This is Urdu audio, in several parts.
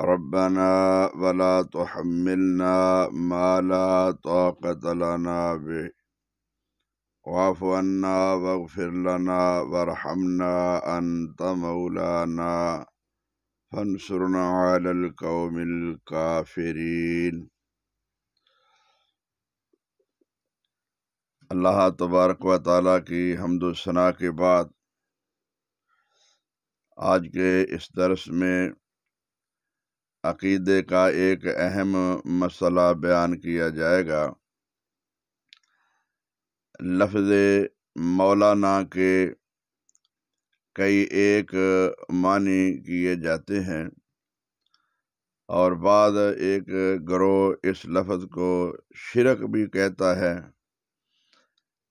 ربنا ولا تحملنا ما لا طاقة لنا به واعف عنا واغفر لنا وارحمنا أنت مولانا فانصرنا على القوم الكافرين۔ اللہ تبارک و تعالیٰ کی حمد و ثنا کے بعد آج کے اس درس میں عقیدے کا ایک اہم مسئلہ بیان کیا جائے گا۔ لفظ مولانا کے کئی ایک معنی کیے جاتے ہیں، اور بعض ایک گروہ اس لفظ کو شرک بھی کہتا ہے،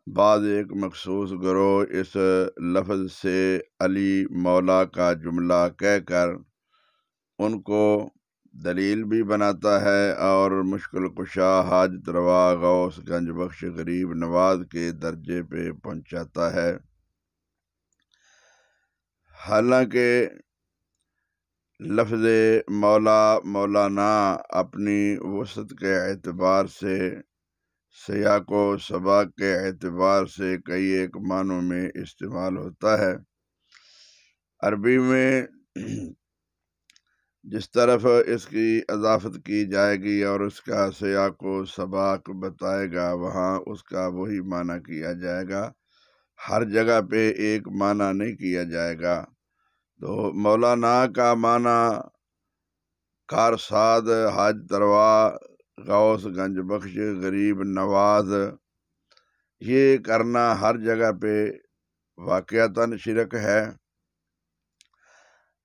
بعض ایک مخصوص گروہ اس لفظ سے علی مولا کا جملہ کہہ کر ان کو دلیل بھی بناتا ہے اور مشکل کشا، حاجت روا، غوث، گنج بخش، غریب نواز کے درجے پہ پہنچاتا ہے۔ حالانکہ لفظ مولا، مولانا اپنی وسعت کے اعتبار سے، سیاق و سباق کے اعتبار سے کئی ایک معنوں میں استعمال ہوتا ہے۔ عربی میں جس طرف اس کی اضافت کی جائے گی اور اس کا سیاق و سباق بتائے گا، وہاں اس کا وہی معنی کیا جائے گا، ہر جگہ پہ ایک معنی نہیں کیا جائے گا۔ تو مولانا کا معنی کارساد، حاجت روا، غوث، گنج بخش، غریب نواز، یہ کرنا ہر جگہ پہ واقعتاً شرک ہے۔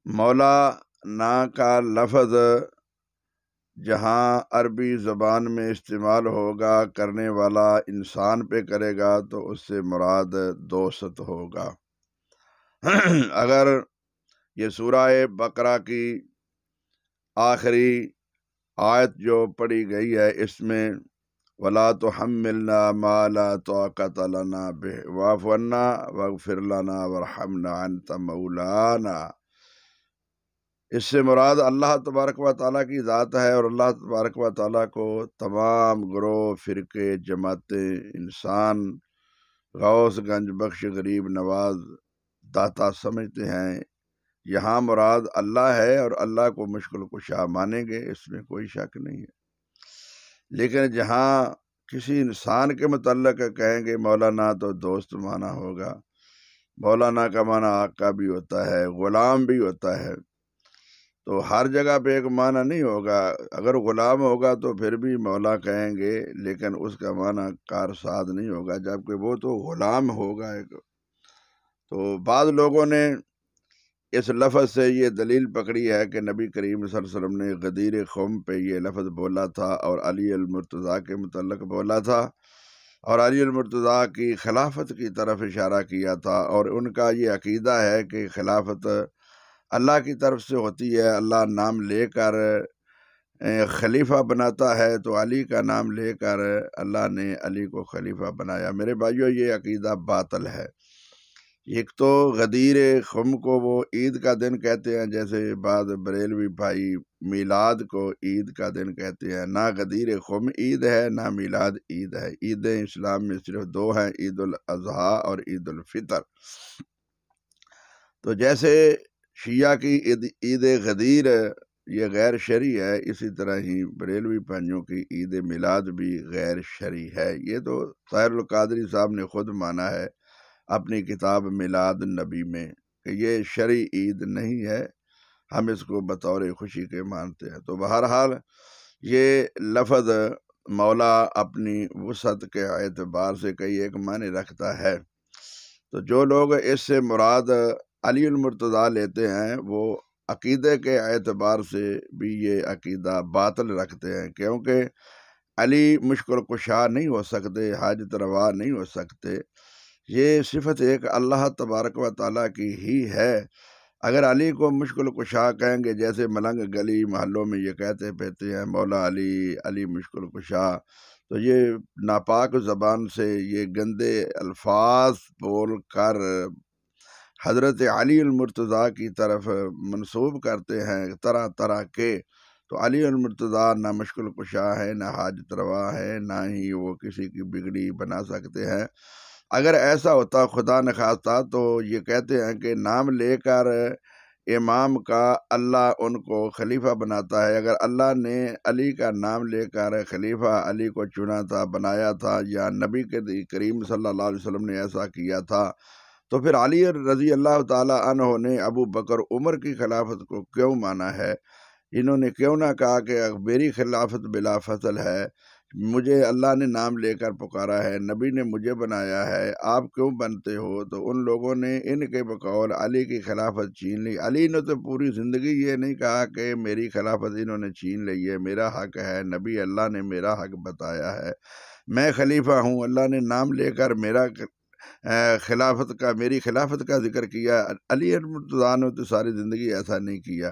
مولانا کا لفظ جہاں عربی زبان میں استعمال ہوگا، کرنے والا انسان پہ کرے گا تو اس سے مراد دوست ہوگا۔ اگر یہ سورہ بقرہ کی آخری آیت جو پڑھی گئی ہے، اس میں وَلَا تُحَمِّلْنَا مَا لَا طَاقَةَ لَنَا بِهِ وَاعْفُ عَنَّا وَاغْفِرْ لَنَا وَارْحَمْنَا أَنْتَ مَوْلَانَا، اس سے مراد اللہ تبارک و تعالیٰ کی ذات ہے، اور اللہ تبارک و تعالیٰ کو تمام گروہ، فرقے، جماعتیں، انسان غوث، گنج بخش، غریب نواز، داتا سمجھتے ہیں۔ یہاں مراد اللہ ہے اور اللہ کو مشکل کشا مانیں گے، اس میں کوئی شک نہیں ہے۔ لیکن جہاں کسی انسان کے متعلق کہیں گے مولانا تو دوست مانا ہوگا۔ مولانا کا معنی آقا بھی ہوتا ہے، غلام بھی ہوتا ہے، تو ہر جگہ پہ ایک معنی نہیں ہوگا۔ اگر غلام ہوگا تو پھر بھی مولا کہیں گے، لیکن اس کا معنی کارساد نہیں ہوگا، جبکہ وہ تو غلام ہوگا ایک۔ تو بعض لوگوں نے اس لفظ سے یہ دلیل پکڑی ہے کہ نبی کریم صلی اللہ علیہ وسلم نے غدیر خم پہ یہ لفظ بولا تھا اور علی المرتضیٰ کے متعلق بولا تھا، اور علی المرتضیٰ کی خلافت کی طرف اشارہ کیا تھا، اور ان کا یہ عقیدہ ہے کہ خلافت اللہ کی طرف سے ہوتی ہے۔ اللہ نام لے کر خلیفہ بناتا ہے، تو علی کا نام لے کر اللہ نے علی کو خلیفہ بنایا۔ میرے بھائیو، یہ عقیدہ باطل ہے۔ ایک تو غدیر خم کو وہ عید کا دن کہتے ہیں، جیسے بعض بریلوی بھائی میلاد کو عید کا دن کہتے ہیں۔ نہ غدیر خم عید ہے، نہ میلاد عید ہے۔ عیدیں اسلام میں صرف دو ہیں، عید الاضحیٰ اور عید الفطر۔ تو جیسے شیعہ کی عید غدیر یہ غیر شرعی ہے، اسی طرح ہی بریلوی بھائیوں کی عید میلاد بھی غیر شرعی ہے۔ یہ تو طاہر القادری صاحب نے خود مانا ہے اپنی کتاب میلاد نبی میں کہ یہ شرعی عید نہیں ہے، ہم اس کو بطور خوشی کے مانتے ہیں۔ تو بہرحال یہ لفظ مولا اپنی وسعت کے اعتبار سے کئی ایک معنی رکھتا ہے۔ تو جو لوگ اس سے مراد علی المرتضیٰ لیتے ہیں، وہ عقیدے کے اعتبار سے بھی یہ عقیدہ باطل رکھتے ہیں، کیونکہ علی مشکل کشا نہیں ہو سکتے، حاجت روا نہیں ہو سکتے۔ یہ صفت ایک اللہ تبارک و تعالیٰ کی ہی ہے۔ اگر علی کو مشکل کشا کہیں گے، جیسے ملنگ گلی محلوں میں یہ کہتے پھرتے ہیں مولا علی، علی مشکل کشا، تو یہ ناپاک زبان سے یہ گندے الفاظ بول کر حضرت علی المرتضیٰ کی طرف منسوب کرتے ہیں طرح طرح کے، تو علی المرتضیٰ نہ مشکل کشا ہے، نہ حاجت روا ہے، نہ ہی وہ کسی کی بگڑی بنا سکتے ہیں۔ اگر ایسا ہوتا خدا نخواستہ تو یہ کہتے ہیں کہ نام لے کر امام کا اللہ ان کو خلیفہ بناتا ہے۔ اگر اللہ نے علی کا نام لے کر خلیفہ علی کو چنا تھا، بنایا تھا، یا نبی کے کریم صلی اللہ علیہ وسلم نے ایسا کیا تھا، تو پھر علی رضی اللہ تعالی عنہ نے ابو بکر عمر کی خلافت کو کیوں مانا ہے؟ انہوں نے کیوں نہ کہا کہ میری خلافت بلا فصل ہے، مجھے اللہ نے نام لے کر پکارا ہے، نبی نے مجھے بنایا ہے، آپ کیوں بنتے ہو؟ تو ان لوگوں نے ان کے بقول علی کی خلافت چھین لی۔ علی نے تو پوری زندگی یہ نہیں کہا کہ میری خلافت انہوں نے چھین لی ہے، میرا حق ہے، نبی اللہ نے میرا حق بتایا ہے، میں خلیفہ ہوں، اللہ نے نام لے کر میری خلافت کا ذکر کیا۔ علی المرتضیٰ نے تو ساری زندگی ایسا نہیں کیا،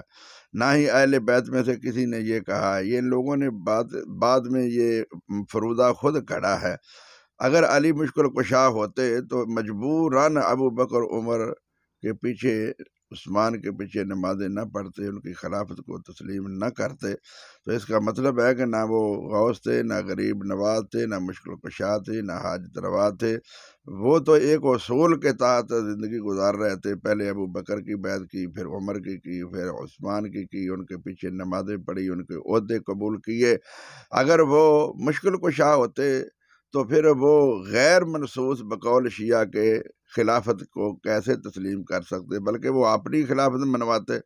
نہ ہی اہل بیت میں سے کسی نے یہ کہا۔ یہ لوگوں نے بعد میں یہ فروضہ خود کھڑا ہے۔ اگر علی مشکل کشا ہوتے تو مجبوراً ابو بکر عمر کے پیچھے، عثمان کے پیچھے نمازیں نہ پڑھتے، ان کی خلافت کو تسلیم نہ کرتے۔ تو اس کا مطلب ہے کہ نہ وہ غوث تھے، نہ غریب نواز تھے، نہ مشکل کشا تھے، نہ حاجت روا تھے۔ وہ تو ایک اصول کے تحت زندگی گزار رہے تھے۔ پہلے ابو بکر کی بیعت کی، پھر عمر کی، پھر عثمان کی، ان کے پیچھے نمازیں پڑھی، ان کے عہدے قبول کیے۔ اگر وہ مشکل کشا ہوتے تو پھر وہ غیر منصوص بقول شیعہ کے خلافت کو کیسے تسلیم کر سکتے، بلکہ وہ اپنی خلافت منواتے۔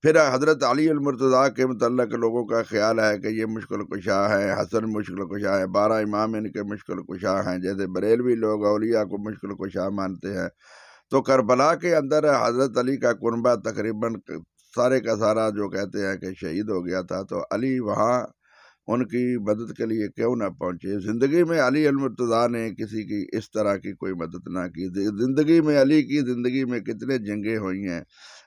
پھر حضرت علی المرتضیٰ کے متعلق لوگوں کا خیال ہے کہ یہ مشکل کشا ہے، حسن مشکل کشا ہے، 12 امام ان کے مشکل کشا ہیں، جیسے بریلوی لوگ اولیاء کو مشکل کشا مانتے ہیں۔ تو کربلا کے اندر حضرت علی کا کنبہ تقریباً سارے کا سارا جو کہتے ہیں کہ شہید ہو گیا تھا، تو علی وہاں ان کی مدد کے لیے کیوں نہ پہنچے؟ زندگی میں علی المرتضیٰ نے کسی کی اس طرح کی کوئی مدد نہ کی۔ زندگی میں علی کی زندگی میں کتنے جنگیں ہوئی ہیں،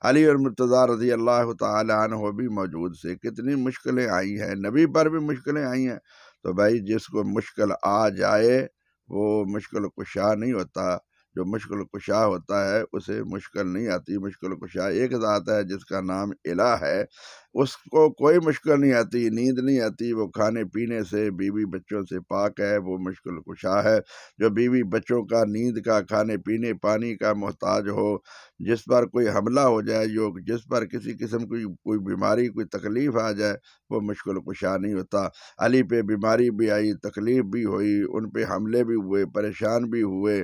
علی المرتضیٰ رضی اللہ تعالی عنہ بھی موجود سے، کتنی مشکلیں آئی ہیں، نبی پر بھی مشکلیں آئی ہیں۔ تو بھائی جس کو مشکل آ جائے وہ مشکل کشا نہیں ہوتا، جو مشکل کشا ہوتا ہے اسے مشکل نہیں آتی۔ مشکل کشا ایک ذات ہے جس کا نام الہ ہے، اس کو کوئی مشکل نہیں آتی، نیند نہیں آتی، وہ کھانے پینے سے، بیوی بچوں سے پاک ہے، وہ مشکل کشا ہے۔ جو بیوی بچوں کا، نیند کا، کھانے پینے، پانی کا محتاج ہو، جس پر کوئی حملہ ہو جائے، جس پر کسی قسم کی کوئی بیماری، کوئی تکلیف آ جائے، وہ مشکل کشا نہیں ہوتا۔ علی پہ بیماری بھی آئی، تکلیف بھی ہوئی، ان پہ حملے بھی ہوئے، پریشان بھی ہوئے،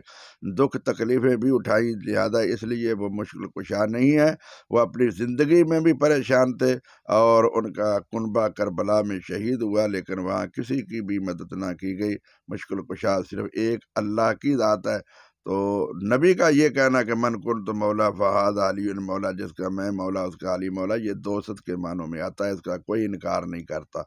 دکھ تکلیفیں بھی اٹھائی، لہذا اس لیے وہ مشکل کشا نہیں ہے۔ وہ اپنی زندگی میں بھی پریشان تھے، اور ان کا کنبہ کربلا میں شہید ہوا، لیکن وہاں کسی کی بھی مدد نہ کی گئی۔ مشکل کشا صرف ایک اللہ کی ذات ہے۔ تو نبی کا یہ کہنا کہ من کنت مولا فہذا علی مولا، جس کا میں مولا اس کا علی مولا، یہ دوست کے معنوں میں آتا ہے، اس کا کوئی انکار نہیں کرتا۔